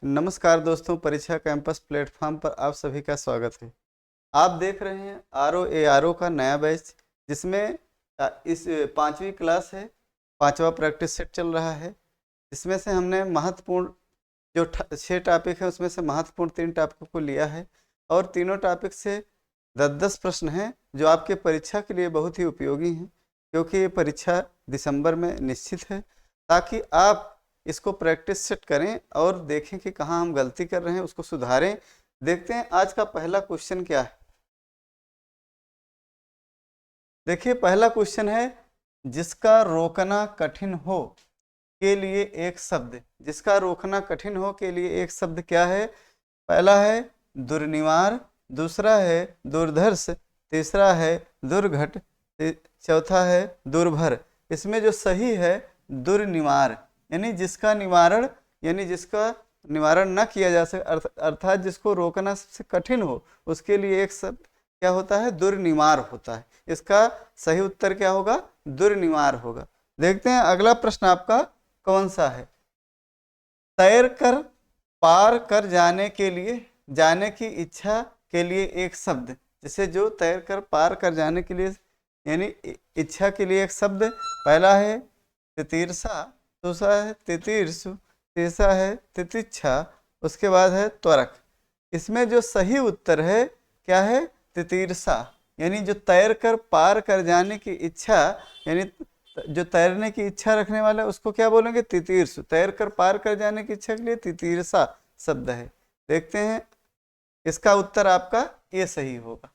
नमस्कार दोस्तों, परीक्षा कैंपस प्लेटफॉर्म पर आप सभी का स्वागत है। आप देख रहे हैं RO का नया बैच, जिसमें इस 5वीं क्लास है, 5वां प्रैक्टिस सेट चल रहा है। इसमें से हमने महत्वपूर्ण जो 6 टॉपिक है, उसमें से महत्वपूर्ण 3 टॉपिक को लिया है और तीनों टॉपिक से 10-10 प्रश्न हैं जो आपके परीक्षा के लिए बहुत ही उपयोगी हैं, क्योंकि ये परीक्षा दिसंबर में निश्चित है। ताकि आप इसको प्रैक्टिस सेट करें और देखें कि कहाँ हम गलती कर रहे हैं, उसको सुधारें। देखते हैं आज का पहला क्वेश्चन क्या है। देखिए, पहला क्वेश्चन है, जिसका रोकना कठिन हो के लिए एक शब्द। जिसका रोकना कठिन हो के लिए एक शब्द क्या है? पहला है दुर्निवार, दूसरा है दुर्धर्ष, तीसरा है दुर्घट, चौथा है दुर्भर। इसमें जो सही है दुर्निवार, यानी जिसका निवारण, यानी जिसका निवारण न किया जा सके, अर्थात जिसको रोकना सबसे कठिन हो, उसके लिए एक शब्द क्या होता है? दुर्निवार होता है। इसका सही उत्तर क्या होगा? दुर्निवार होगा। देखते हैं अगला प्रश्न आपका कौन सा है। तैर कर पार कर जाने के लिए, जाने की इच्छा के लिए एक शब्द। जैसे जो तैर कर पार कर जाने के लिए यानी इच्छा के लिए एक शब्द। पहला है तितीर्षा, दूसरा है तितीर्षु, तीसरा है तितिक्षा, उसके बाद है त्वरक। इसमें जो सही उत्तर है क्या है? तितीर्षा। यानी जो तैर कर पार कर जाने की इच्छा, यानी जो तैरने की इच्छा रखने वाला है उसको क्या बोलेंगे? तितीर्षु। तैर कर पार कर जाने की इच्छा के लिए तितीर्षा शब्द है। देखते हैं इसका उत्तर आपका ये सही होगा।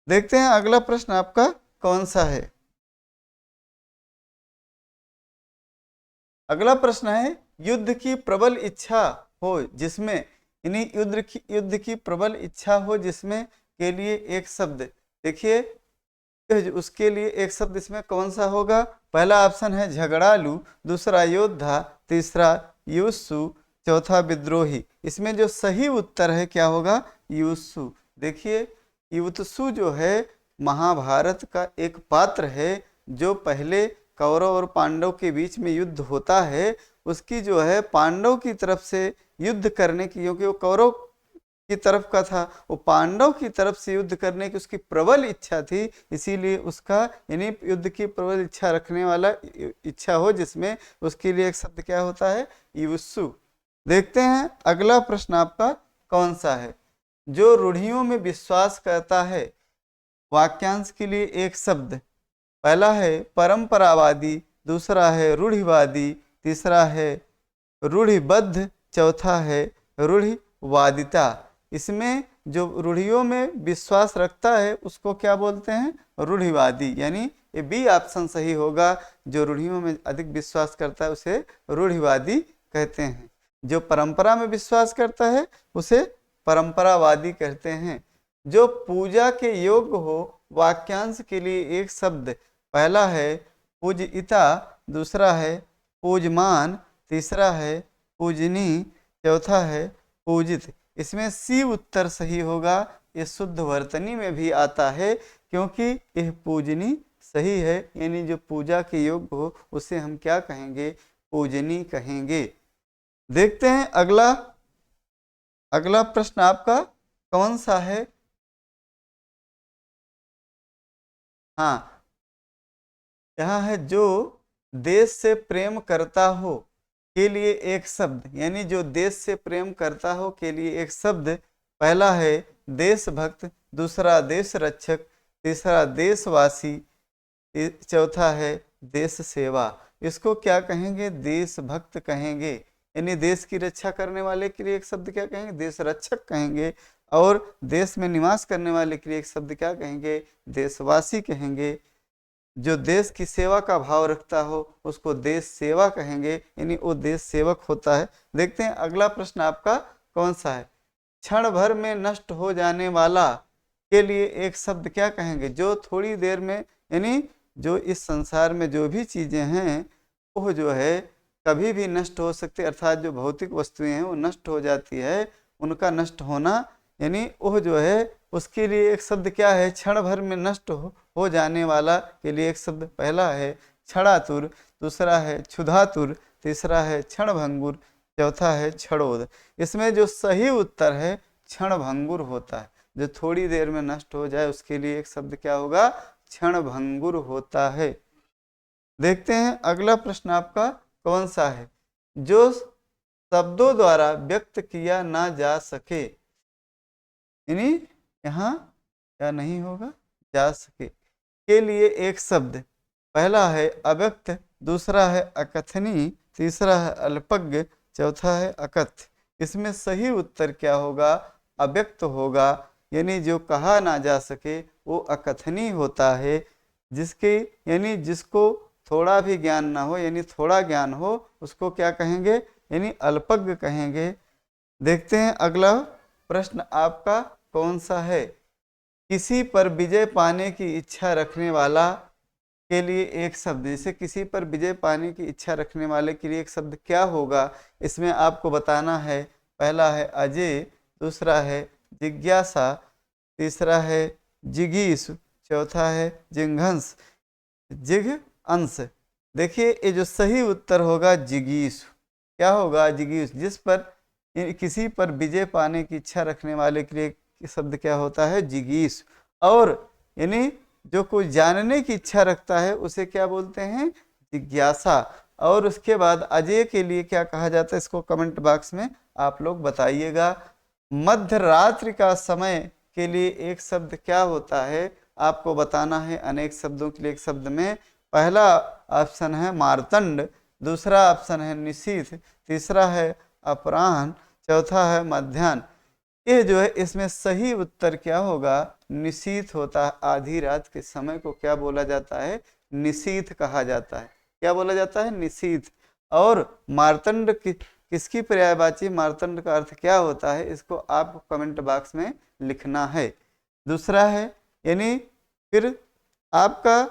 देखते हैं अगला प्रश्न आपका कौन सा है। अगला प्रश्न है, युद्ध की प्रबल इच्छा हो जिसमें, यानी युद्ध की प्रबल इच्छा हो जिसमें के लिए एक शब्द। देखिए उसके लिए एक शब्द इसमें कौन सा होगा? पहला ऑप्शन है झगड़ालू, दूसरा योद्धा, तीसरा युत्सु, चौथा विद्रोही। इसमें जो सही उत्तर है क्या होगा? युत्सु। देखिए युत्सु जो है महाभारत का एक पात्र है, जो पहले कौरव और पांडव के बीच में युद्ध होता है, उसकी जो है पांडव की तरफ से युद्ध करने की, क्योंकि वो कौरव की तरफ का था, वो पांडव की तरफ से युद्ध करने की उसकी प्रबल इच्छा थी। इसीलिए उसका, यानी युद्ध की प्रबल इच्छा रखने वाला इच्छा हो जिसमें, उसके लिए एक शब्द क्या होता है? युत्सु। देखते हैं अगला प्रश्न आपका कौन सा है। जो रूढ़ियों में विश्वास करता है, वाक्यांश के लिए एक शब्द। पहला है परंपरावादी, दूसरा है रूढ़िवादी, तीसरा है रूढ़िबद्ध, चौथा है रूढ़िवादिता। इसमें जो रूढ़ियों में विश्वास रखता है उसको क्या बोलते हैं? रूढ़िवादी। यानी ये बी ऑप्शन सही होगा। जो रूढ़ियों में अधिक विश्वास करता है उसे रूढ़िवादी कहते हैं। जो परंपरा में विश्वास करता है उसे परंपरावादी कहते हैं। जो पूजा के योग्य हो, वाक्यांश के लिए एक शब्द। पहला है पूजयिता, दूसरा है पूजमान, तीसरा है पूजनी, चौथा है पूजित। इसमें सी उत्तर सही होगा। ये शुद्ध वर्तनी में भी आता है, क्योंकि यह पूजनी सही है। यानी जो पूजा के योग्य हो उसे हम क्या कहेंगे? पूजनी कहेंगे। देखते हैं अगला प्रश्न आपका कौन सा है। हाँ, यहाँ है जो देश से प्रेम करता हो के लिए एक शब्द। यानी जो देश से प्रेम करता हो के लिए एक शब्द। पहला है देशभक्त, दूसरा देश रक्षक, तीसरा देशवासी, चौथा है देश सेवा। इसको क्या कहेंगे? देशभक्त कहेंगे। यानी देश की रक्षा करने वाले के लिए एक शब्द क्या कहेंगे? देश रक्षक कहेंगे। और देश में निवास करने वाले के लिए एक शब्द क्या कहेंगे? देशवासी कहेंगे। जो देश की सेवा का भाव रखता हो उसको देश सेवा कहेंगे, यानी वो देश सेवक होता है। देखते हैं अगला प्रश्न आपका कौन सा है। क्षण भर में नष्ट हो जाने वाला के लिए एक शब्द क्या कहेंगे? जो थोड़ी देर में, यानी जो इस संसार में जो भी चीज़ें हैं वो जो है कभी भी नष्ट हो सकती, अर्थात जो भौतिक वस्तुएं हैं वो नष्ट हो जाती है, उनका नष्ट होना, यानी वो जो है उसके लिए एक शब्द क्या है? क्षण भर में नष्ट हो जाने वाला के लिए एक शब्द। पहला है क्षणातुर, दूसरा है क्षुधातुर, तीसरा है क्षणभंगुर, चौथा है क्षणोद। इसमें जो सही उत्तर है क्षणभंगुर होता है, जो थोड़ी देर में नष्ट हो जाए उसके लिए एक शब्द क्या होगा, क्षणभंगुर होता है। देखते हैं अगला प्रश्न आपका कौन सा है, जो शब्दों द्वारा व्यक्त किया ना जा सके, यानी यहाँ क्या नहीं होगा, जा सके के लिए एक शब्द, पहला है अव्यक्त, दूसरा है अकथनीय, तीसरा है अल्पज्ञ, चौथा है अकथ्य। इसमें सही उत्तर क्या होगा, अव्यक्त होगा, यानी जो कहा ना जा सके वो अकथनीय होता है। जिसके यानी जिसको थोड़ा भी ज्ञान ना हो, यानी थोड़ा ज्ञान हो, उसको क्या कहेंगे, यानी अल्पज्ञ कहेंगे। देखते हैं अगला प्रश्न आपका कौन सा है, किसी पर विजय पाने की इच्छा रखने वाला के लिए एक शब्द, जैसे किसी पर विजय पाने की इच्छा रखने वाले के लिए एक शब्द क्या होगा, इसमें आपको बताना है। पहला है अजय, दूसरा है जिज्ञासा, तीसरा है जिगीष, चौथा है जिघंस, जिघ अंश। देखिए ये जो सही उत्तर होगा जिगीष, क्या होगा, जिगीष। जिस पर किसी पर विजय पाने की इच्छा रखने वाले के लिए शब्द क्या होता है, जिगीष। और यानी जो कोई जानने की इच्छा रखता है उसे क्या बोलते हैं, जिज्ञासा। और उसके बाद अजय के लिए क्या कहा जाता है, इसको कमेंट बॉक्स में आप लोग बताइएगा। मध्य रात्रि का समय के लिए एक शब्द क्या होता है, आपको बताना है अनेक शब्दों के लिए एक शब्द में। पहला ऑप्शन है मार्तंड, दूसरा ऑप्शन है निशीथ, तीसरा है अपराह्न, चौथा है मध्याह्न। ये जो है इसमें सही उत्तर क्या होगा, निशीथ होता है। आधी रात के समय को क्या बोला जाता है, निशीथ कहा जाता है। क्या बोला जाता है, निशीथ। और मार्तंड किसकी पर्यायवाची, मार्तंड का अर्थ क्या होता है, इसको आपको कमेंट बॉक्स में लिखना है। दूसरा है यानी फिर आपका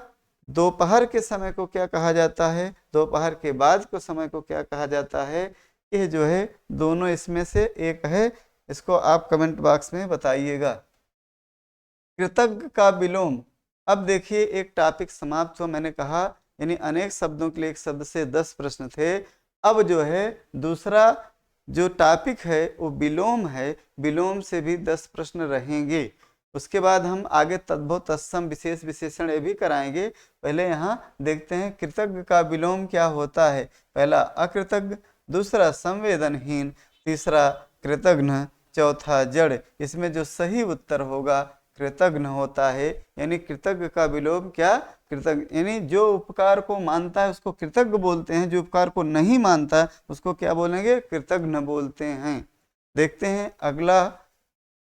दोपहर के समय को क्या कहा जाता है, दोपहर के बाद को समय को क्या कहा जाता है। ये जो है दोनों इसमें से एक है, इसको आप कमेंट बॉक्स में बताइएगा। कृतज्ञ का विलोम। अब देखिए एक टॉपिक समाप्त हुआ, मैंने कहा यानी अनेक शब्दों के लिए एक शब्द से 10 प्रश्न थे। अब जो है दूसरा जो टॉपिक है वो विलोम है, विलोम से भी 10 प्रश्न रहेंगे। उसके बाद हम आगे तद्भव तत्सम विशेष विशेषण ये भी कराएंगे। पहले यहाँ देखते हैं कृतज्ञ का विलोम क्या होता है। पहला अकृतज्ञ, दूसरा संवेदनहीन, तीसरा कृतघ्न, चौथा जड़। इसमें जो सही उत्तर होगा कृतघ्न होता है, यानी कृतज्ञ का विलोम क्या, कृतज्ञ। यानी जो उपकार को मानता है उसको कृतज्ञ बोलते हैं, जो उपकार को नहीं मानता उसको क्या बोलेंगे, कृतघ्न बोलते हैं। देखते हैं अगला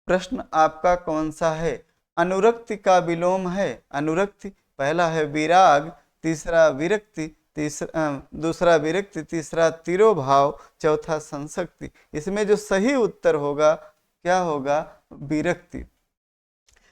प्रश्न आपका कौन सा है। अनुरक्ति का विलोम है, अनुरक्ति पहला है विराग, तीसरा विरक्ति, दूसरा विरक्ति, तीसरा तिरोभाव, चौथा संसक्ति। इसमें जो सही उत्तर होगा क्या होगा, विरक्ति।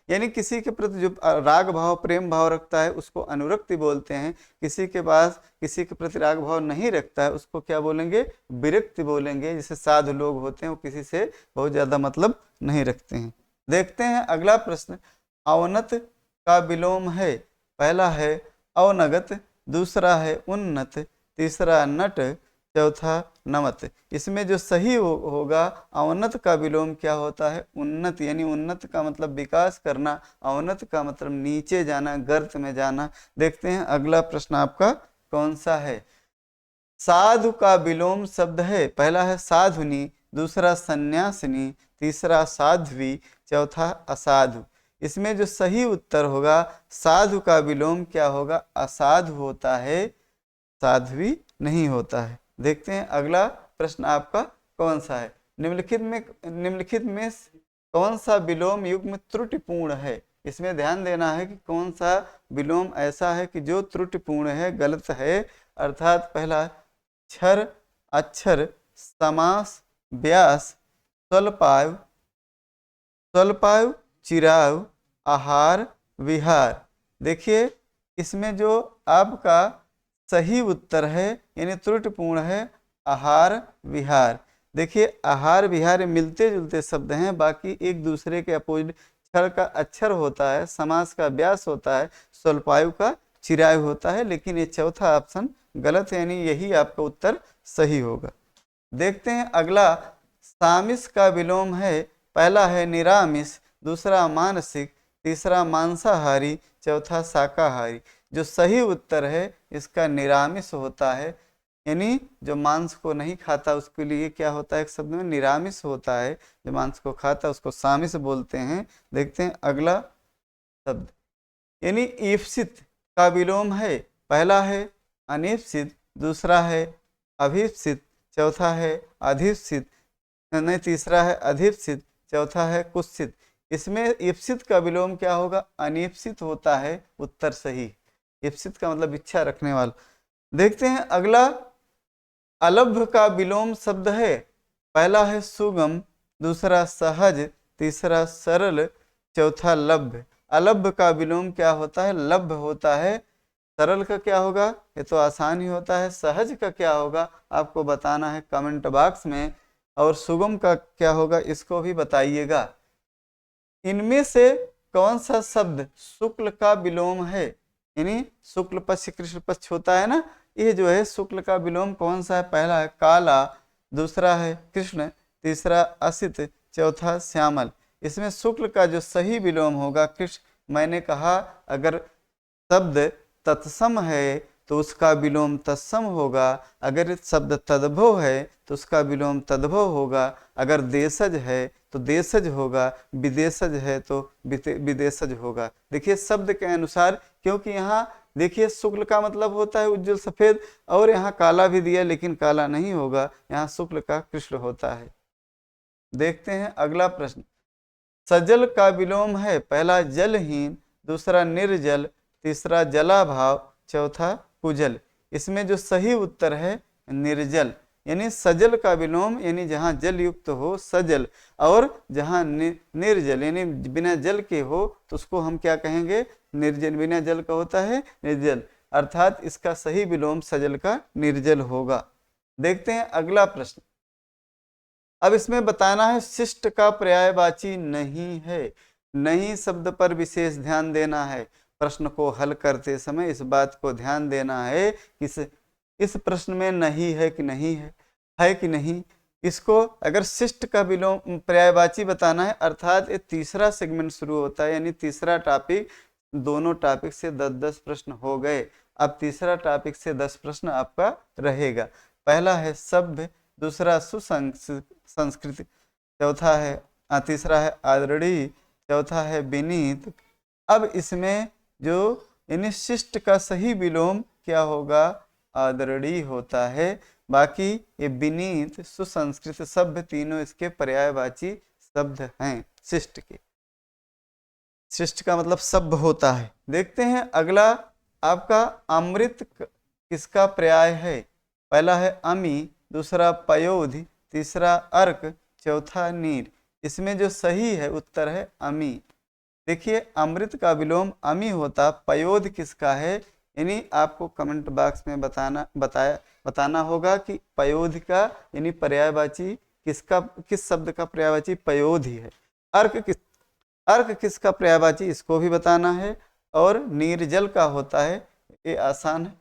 यानी किसी के प्रति जो राग भाव प्रेम भाव रखता है उसको अनुरक्ति बोलते हैं। किसी के पास किसी के प्रति राग भाव नहीं रखता है उसको क्या बोलेंगे, विरक्ति बोलेंगे। जैसे साधु लोग होते हैं वो किसी से बहुत ज़्यादा मतलब नहीं रखते हैं। देखते हैं अगला प्रश्न। अवनत का विलोम है, पहला है अवनगत, दूसरा है उन्नत, तीसरा नट, चौथा नमत। इसमें जो सही होगा अवनत का विलोम क्या होता है, उन्नत। यानी उन्नत का मतलब विकास करना, अवनत का मतलब नीचे जाना, गर्त में जाना। देखते हैं अगला प्रश्न आपका कौन सा है। साधु का विलोम शब्द है, पहला है साधुनी, दूसरा सन्यासिनी, तीसरा साध्वी, चौथा असाधु। इसमें जो सही उत्तर होगा साधु का विलोम क्या होगा, असाधु होता है, साध्वी नहीं होता है। देखते हैं अगला प्रश्न आपका कौन सा है। निम्नलिखित में कौन सा विलोम युग्म त्रुटिपूर्ण है। इसमें ध्यान देना है कि कौन सा विलोम ऐसा है कि जो त्रुटिपूर्ण है, गलत है। अर्थात पहला क्षर, अक्षर, समास, व्यास, स्वल्पायु, स्वल्पायु, चिरायु, आहार, विहार। देखिए इसमें जो आपका सही उत्तर है यानी त्रुटिपूर्ण है आहार विहार। देखिए आहार विहार मिलते जुलते शब्द हैं, बाकी एक दूसरे के अपोजिट। क्षर का अक्षर होता है, समास का व्यास होता है, स्वल्पायु का चिरायु होता है। लेकिन ये चौथा ऑप्शन गलत है, यानी यही आपका उत्तर सही होगा। देखते हैं अगला, सामिस का विलोम है, पहला है निरामिष, दूसरा मानसिक, तीसरा मांसाहारी, चौथा शाकाहारी। जो सही उत्तर है इसका निरामिष होता है, यानी जो मांस को नहीं खाता उसके लिए क्या होता है, एक शब्द में निरामिष होता है, जो मांस को खाता है उसको सामिस बोलते हैं। देखते हैं अगला शब्द, यानी ईप्सित का विलोम है, पहला है अनीप्सित, दूसरा है अभीप्सित, चौथा है अधिप्सित, नहीं तीसरा है अधिप्सित, चौथा है कुत्सित। इसमें ईप्सित का विलोम क्या होगा, अनीप्सित होता है, उत्तर सही। ईप्सित का मतलब इच्छा रखने वाला। देखते हैं अगला, अलभ्य का विलोम शब्द है, पहला है सुगम, दूसरा सहज, तीसरा सरल, चौथा लभ्य। अलभ्य का विलोम क्या होता है, लभ्य होता है। सरल का क्या होगा, ये तो आसान ही होता है। सहज का क्या होगा आपको बताना है कमेंट बॉक्स में, और सुगम का क्या होगा इसको भी बताइएगा। इनमें से कौन सा शब्द शुक्ल का विलोम है, यानी शुक्ल पक्ष कृष्ण पक्ष होता है ना, ये जो है शुक्ल का विलोम कौन सा है, पहला है काला, दूसरा है कृष्ण, तीसरा असित, चौथा श्यामल। इसमें शुक्ल का जो सही विलोम होगा कृष्ण। मैंने कहा अगर शब्द तत्सम है तो उसका विलोम तत्सम होगा, अगर शब्द तद्भव है तो उसका विलोम तद्भव होगा, अगर देशज है तो देशज होगा, विदेशज है तो विदेशज होगा। देखिए शब्द के अनुसार, क्योंकि यहाँ देखिए शुक्ल का मतलब होता है उज्जवल सफेद, और यहाँ काला भी दिया लेकिन काला नहीं होगा, यहाँ शुक्ल का कृष्ण होता है। देखते हैं अगला प्रश्न, सजल का विलोम है, पहला जलहीन, दूसरा निर्जल, तीसरा जलाभाव, चौथा कुजल। इसमें जो सही उत्तर है निर्जल, यानी सजल का विलोम यानी जहाँ जल युक्त हो सजल, और जहाँ निर्जल यानी बिना जल के हो तो उसको हम क्या कहेंगे, निर्जल। बिना जल का होता है निर्जल, अर्थात इसका सही विलोम सजल का निर्जल होगा। देखते हैं अगला प्रश्न, अब इसमें बताना है शिष्ट का पर्यायवाची नहीं है। नहीं शब्द पर विशेष ध्यान देना है, प्रश्न को हल करते समय इस बात को ध्यान देना है कि इस प्रश्न में नहीं है कि नहीं है कि नहीं। इसको अगर शिष्ट का विलोम पर्यायवाची बताना है, अर्थात ये तीसरा सेगमेंट शुरू होता है, यानी तीसरा टॉपिक, दोनों टॉपिक से 10-10 प्रश्न हो गए। अब तीसरा टॉपिक से 10 प्रश्न आपका रहेगा। पहला है सभ्य, दूसरा सुसंस्कृति, चौथा है तीसरा है आदरणीय, चौथा है विनीत। अब इसमें जो यानी शिष्ट का सही विलोम क्या होगा, आदरणीय होता है। बाकी ये विनीत, सुसंस्कृत, सभ्य तीनों इसके पर्यायवाची शब्द हैं शिष्ट के। शिष्ट का मतलब सभ्य होता है। देखते हैं अगला, आपका अमृत किसका पर्याय है, पहला है अमी, दूसरा पयोधि, तीसरा अर्क, चौथा नीर। इसमें जो सही है उत्तर है अमी। देखिए अमृत का विलोम अमी होता, पयोध किसका है, यानी आपको कमेंट बॉक्स में बताना होगा कि पयोध का यानी पर्यायवाची किसका, किस शब्द का पर्यायवाची पयोध ही है। अर्क किसका पर्यायवाची इसको भी बताना है, और निर्जल का होता है, ये आसान है।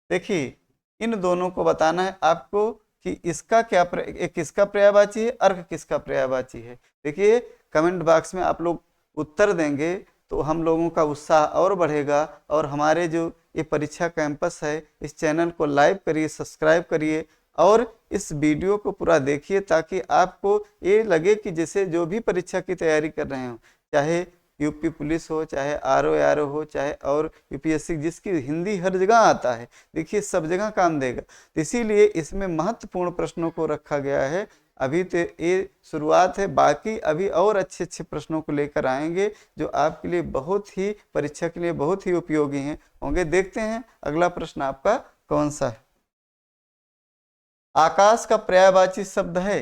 देखिए इन दोनों को बताना है आपको कि इसका क्या किसका पर्यायवाची है, अर्क किसका पर्यायवाची है। देखिए कमेंट बॉक्स में आप लोग उत्तर देंगे तो हम लोगों का उत्साह और बढ़ेगा, और हमारे जो ये परीक्षा कैंपस है इस चैनल को लाइक करिए, सब्सक्राइब करिए, और इस वीडियो को पूरा देखिए ताकि आपको ये लगे कि जैसे जो भी परीक्षा की तैयारी कर रहे हो, चाहे यूपी पुलिस हो, चाहे आरओ हो, चाहे और यूपीएससी, जिसकी हिंदी हर जगह आता है, देखिए सब जगह काम देगा। तो इसीलिए इसमें महत्वपूर्ण प्रश्नों को रखा गया है। अभी तो ये शुरुआत है, बाकी अभी और अच्छे अच्छे प्रश्नों को लेकर आएंगे जो आपके लिए बहुत ही, परीक्षा के लिए बहुत ही उपयोगी होंगे। देखते हैं अगला प्रश्न आपका कौन सा है। आकाश का पर्यायवाची शब्द है,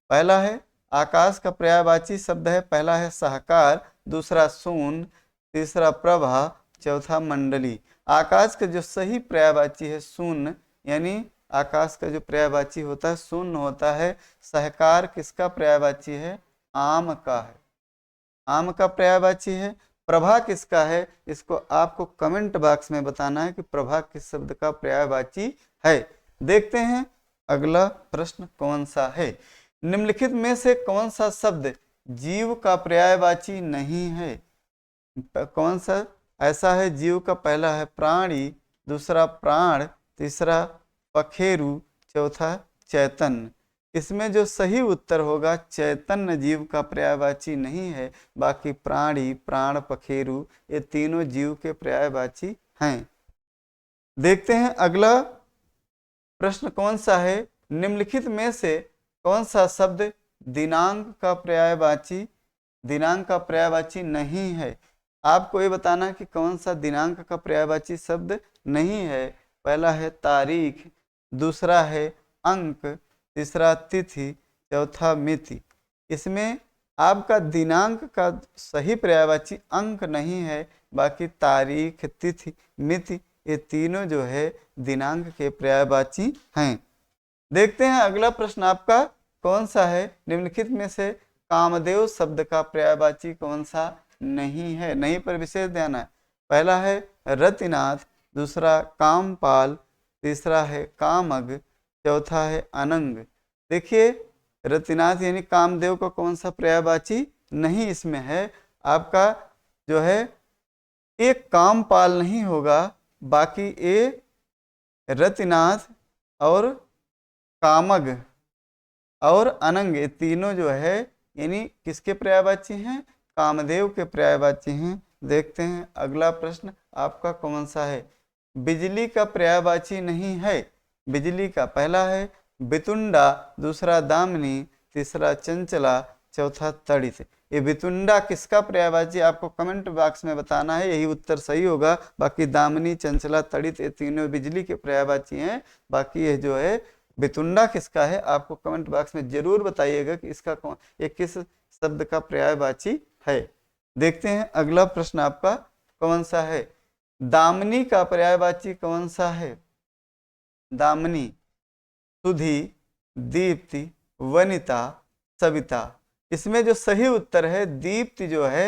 पहला है आकाश का पर्यायवाची शब्द है, पहला है सहकार, दूसरा शून्य, तीसरा प्रभा, चौथा मंडली। आकाश का जो सही पर्यायवाची है शून्य, यानी आकाश का जो पर्यायवाची होता है शून्य होता है। सहकार किसका पर्यायवाची है, आम का है, आम का पर्यायवाची है। प्रभा किसका है, इसको आपको कमेंट बॉक्स में बताना है कि प्रभा किस शब्द का पर्यायवाची है। देखते हैं अगला प्रश्न कौन सा है? निम्नलिखित में से कौन सा शब्द जीव का पर्यायवाची नहीं है? कौन सा ऐसा है जीव का? पहला है प्राणी, दूसरा प्राण, तीसरा पखेरु, चौथा चैतन्य। इसमें जो सही उत्तर होगा चैतन्य जीव का पर्यायवाची नहीं है, बाकी प्राणी, प्राण, पखेरु ये तीनों जीव के पर्यायवाची हैं। देखते हैं अगला प्रश्न कौन सा है? निम्नलिखित में से कौन सा शब्द दिनांक का पर्यायवाची नहीं है? आपको ये बताना है कि कौन सा दिनांक का पर्यायवाची शब्द नहीं है। पहला है तारीख, दूसरा है अंक, तीसरा तिथि, चौथा मिति। इसमें आपका दिनांक का सही पर्यायवाची अंक नहीं है, बाकी तारीख, तिथि, मिति ये तीनों जो है दिनांक के पर्यायवाची हैं। देखते हैं अगला प्रश्न आपका कौन सा है? निम्नलिखित में से कामदेव शब्द का पर्यायवाची कौन सा नहीं है? नहीं पर विशेष ध्यान है। पहला है रतिनाथ, दूसरा कामपाल, तीसरा है कामग, चौथा है अनंग। देखिए रतिनाथ यानी कामदेव का कौन सा पर्यायवाची नहीं इसमें है? आपका जो है एक कामपाल नहीं होगा, बाकी ए रतिनाथ और कामग और अनंग ये तीनों जो है यानी किसके पर्यायवाची हैं? कामदेव के पर्यायवाची हैं। देखते हैं अगला प्रश्न आपका कौन सा है? बिजली का पर्यायवाची नहीं है। बिजली का पहला है बितुंडा, दूसरा दामिनी, तीसरा चंचला, चौथा तड़ित। ये बितुंडा किसका पर्यायवाची आपको कमेंट बॉक्स में बताना है, यही उत्तर सही होगा। बाकी दामिनी, चंचला, तड़ित ये तीनों बिजली के पर्यायवाची हैं। बाकी ये जो है बितुंडा किसका है आपको कमेंट बॉक्स में जरूर बताइएगा कि इसका कौन ये किस शब्द का पर्यायवाची है। देखते हैं अगला प्रश्न आपका कौन सा है? दामिनी का पर्यायवाची कौन सा है? दामिनी सुधि, दीप्ति, वनिता, सविता। इसमें जो सही उत्तर है दीप्ति जो है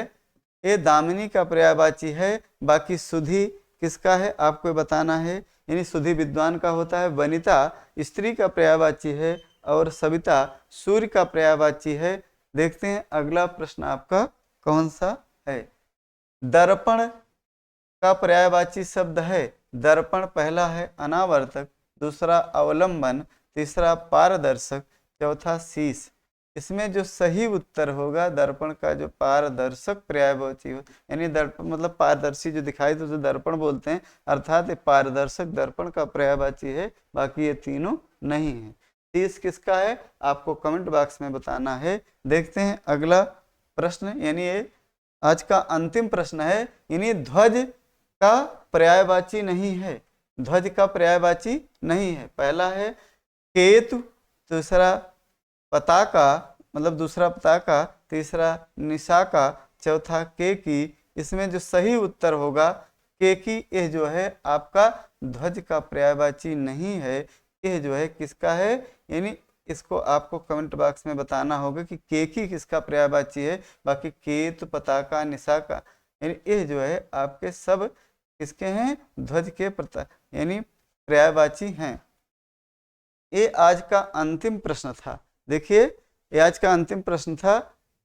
ये दामिनी का पर्यायवाची है। बाकी सुधि किसका है आपको बताना है, यानी सुधि विद्वान का होता है। वनिता स्त्री का पर्यायवाची है और सविता सूर्य का पर्यायवाची है। देखते हैं अगला प्रश्न आपका कौन सा है? दर्पण का पर्यायवाची शब्द है। दर्पण पहला है अनावर्तक, दूसरा अवलंबन, तीसरा पारदर्शक, चौथा शीश। इसमें जो सही उत्तर होगा दर्पण का जो पारदर्शक पर्यायवाची हो, यानी दर्पण मतलब पारदर्शी जो दिखाई तो दर्पण बोलते हैं, अर्थात ये पारदर्शक दर्पण का पर्यायवाची है। बाकी ये तीनों नहीं है। शीश किसका है आपको कमेंट बॉक्स में बताना है। देखते हैं अगला प्रश्न, यानी ये आज का अंतिम प्रश्न है। यानी ध्वज का पर्यायवाची नहीं है। ध्वज का पर्यायवाची नहीं है। पहला है केतु, दूसरा पताका मतलब दूसरा पताका, तीसरा निशाका, चौथा केकी। इसमें जो सही उत्तर होगा केकी, यह जो है आपका ध्वज का पर्यायवाची नहीं है। यह जो है किसका है, यानी इसको आपको कमेंट बॉक्स में बताना होगा कि केकी किसका पर्यायवाची है। बाकी केतु, पताका, निशाका यानी यह जो है आपके सब किसके हैं? ध्वज के यानी पर्यायवाची हैं। ये आज का अंतिम प्रश्न था। देखिए ये आज का अंतिम प्रश्न था।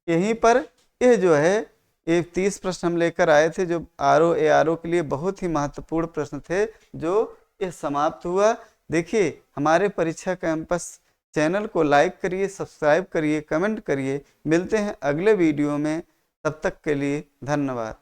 यहीं पर यह जो है ये 30 प्रश्न हम लेकर आए थे जो आरओ एआरओ के लिए बहुत ही महत्वपूर्ण प्रश्न थे, जो ये समाप्त हुआ। देखिए हमारे परीक्षा कैंपस चैनल को लाइक करिए, सब्सक्राइब करिए, कमेंट करिए। मिलते हैं अगले वीडियो में, तब तक के लिए धन्यवाद।